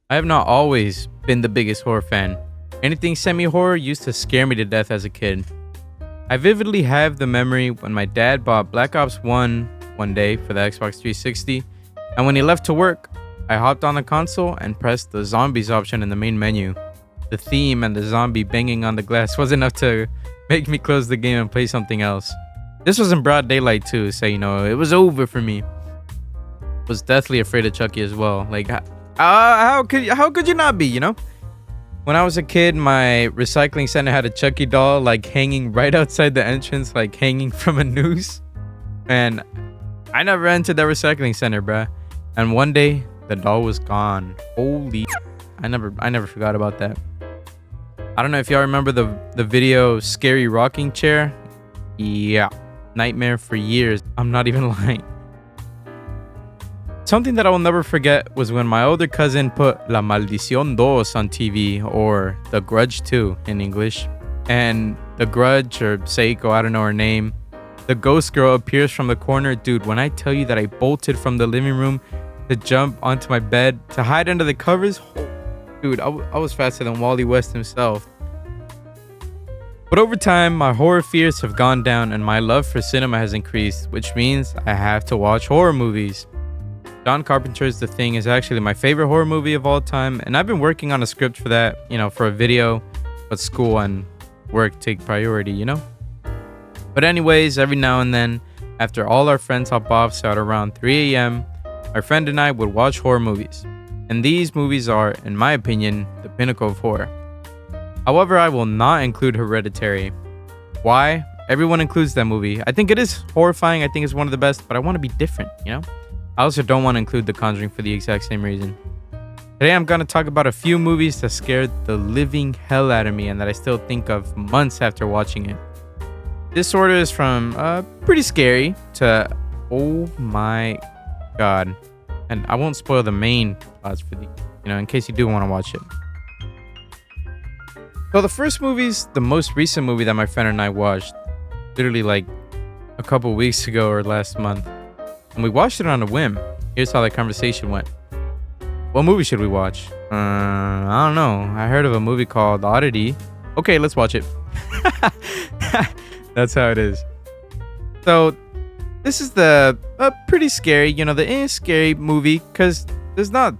I have not always been the biggest horror fan. Anything semi-horror used to scare me to death as a kid. I vividly have the memory when my dad bought Black Ops 1 one day for the Xbox 360, and when he left to work, I hopped on the console and pressed the zombies option in the main menu. The theme and the zombie banging on the glass was enough to make me close the game and play something else. This was in broad daylight too, so it was over for me. Was deathly afraid of Chucky as well. Like, how could you not be? When I was a kid, my recycling center had a Chucky doll like hanging right outside the entrance, like hanging from a noose. And I never entered that recycling center, bruh. And one day, the doll was gone. Holy, I never forgot about that. I don't know if y'all remember the video Scary Rocking Chair. Yeah, nightmare for years. I'm not even lying. Something that I will never forget was when my older cousin put La Maldición 2 on TV, or The Grudge 2 in English. And The Grudge, or Seiko, I don't know her name, the ghost girl appears from the corner. Dude, when I tell you that I bolted from the living room to jump onto my bed to hide under the covers, dude, I was faster than Wally West himself. But over time, my horror fears have gone down and my love for cinema has increased, which means I have to watch horror movies. John Carpenter's The Thing is actually my favorite horror movie of all time, and I've been working on a script for that, for a video, but school and work take priority, But anyways, every now and then, after all our friends hop off, so at around 3 a.m., my friend and I would watch horror movies. And these movies are, in my opinion, the pinnacle of horror. However, I will not include Hereditary. Why? Everyone includes that movie. I think it is horrifying. I think it's one of the best, but I want to be different, I also don't want to include The Conjuring for the exact same reason. Today, I'm going to talk about a few movies that scared the living hell out of me and that I still think of months after watching it. This order is from pretty scary to oh my god. And I won't spoil the main plots for these, in case you do want to watch it. So the first movie's the most recent movie that my friend and I watched, literally like a couple weeks ago or last month. And we watched it on a whim. Here's how that conversation went. What movie should we watch? I don't know. I heard of a movie called Oddity. Okay, let's watch it. That's how it is. So this is the pretty scary, the scary movie, because there's not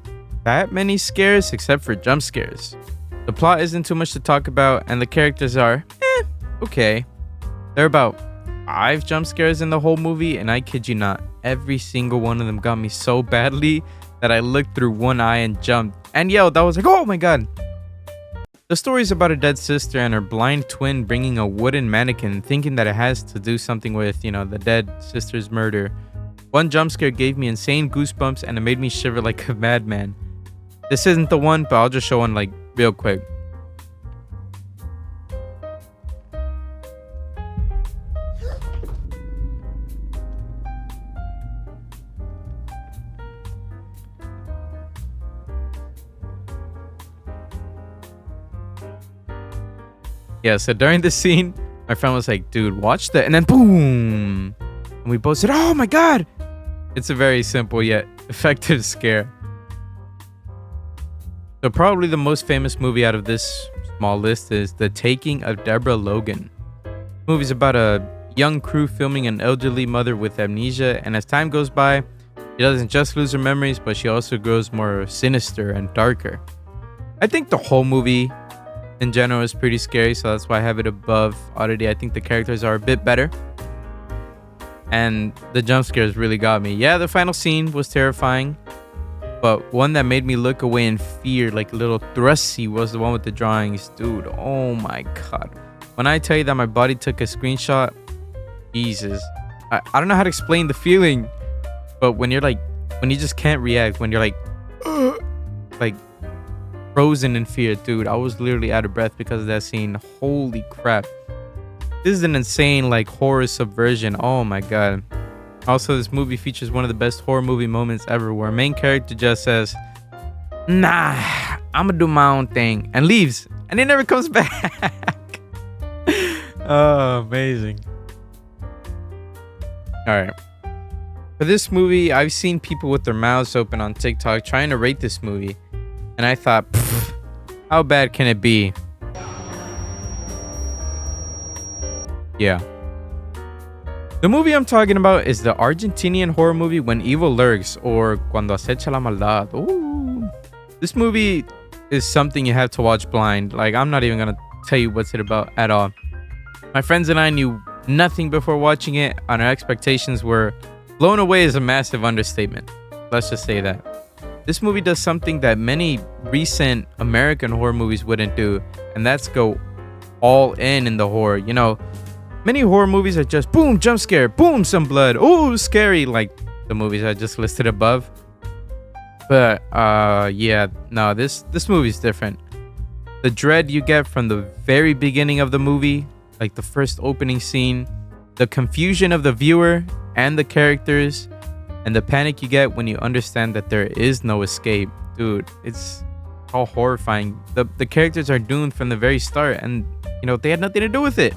that many scares except for jump scares. The plot isn't too much to talk about, and the characters are okay. They're about 5 jump scares in the whole movie, and I kid you not, every single one of them got me so badly that I looked through one eye and jumped and yelled. I was like, oh my god. The story is about a dead sister and her blind twin bringing a wooden mannequin, thinking that it has to do something with, the dead sister's murder. One jump scare gave me insane goosebumps and it made me shiver like a madman. This isn't the one, but I'll just show one like real quick. Yeah, so during the scene, my friend was like, dude, watch that. And then boom. And we both said, oh my god. It's a very simple yet effective scare. So probably the most famous movie out of this small list is The Taking of Deborah Logan. The movie's about a young crew filming an elderly mother with amnesia. And as time goes by, she doesn't just lose her memories, but she also grows more sinister and darker. I think the whole movie in general is pretty scary, so that's why I have it above Oddity. I think the characters are a bit better, and the jump scares really got me. Yeah, the final scene was terrifying, but one that made me look away in fear, like a little thrusty, was the one with the drawings. Dude, oh my god. When I tell you that my body took a screenshot, Jesus, I don't know how to explain the feeling, but when you just can't react, when you're like frozen in fear, dude, I was literally out of breath because of that scene. Holy crap. This is an insane horror subversion. Oh my god. Also, this movie features one of the best horror movie moments ever, where a main character just says, nah, I'ma do my own thing, and leaves, and it never comes back. Oh, amazing. Alright. For this movie, I've seen people with their mouths open on TikTok trying to rate this movie. And I thought, "Pff, how bad can it be?" Yeah. The movie I'm talking about is the Argentinian horror movie When Evil Lurks, or Cuando acecha la maldad. Ooh. This movie is something you have to watch blind. Like, I'm not even gonna tell you what's it about at all. My friends and I knew nothing before watching it, and our expectations were blown away is a massive understatement. Let's just say that. This movie does something that many recent American horror movies wouldn't do, and that's go all in the horror. You know, many horror movies are just boom, jump scare, boom, some blood, oh, scary, like the movies I just listed above. But yeah, no, this movie's different. The dread you get from the very beginning of the movie, like the first opening scene, the confusion of the viewer and the characters, and the panic you get when you understand that there is no escape. Dude, it's all horrifying. The characters are doomed from the very start, and you know, they had nothing to do with it.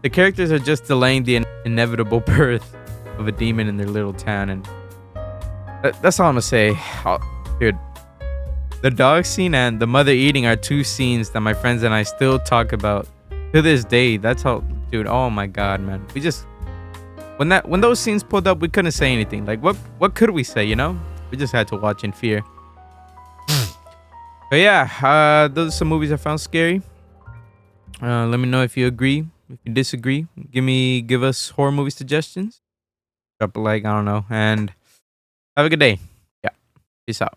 The characters are just delaying the inevitable birth of a demon in their little town, and that's all I'm gonna say. Dude, the dog scene and the mother eating are two scenes that my friends and I still talk about to this day. That's how, dude. Oh my god, man. We just when those scenes pulled up, we couldn't say anything. Like, what could we say? You know, we just had to watch in fear. But yeah, those are some movies I found scary. Let me know if you agree. If you disagree, give us horror movie suggestions. Drop a like, I don't know, and have a good day. Yeah, peace out.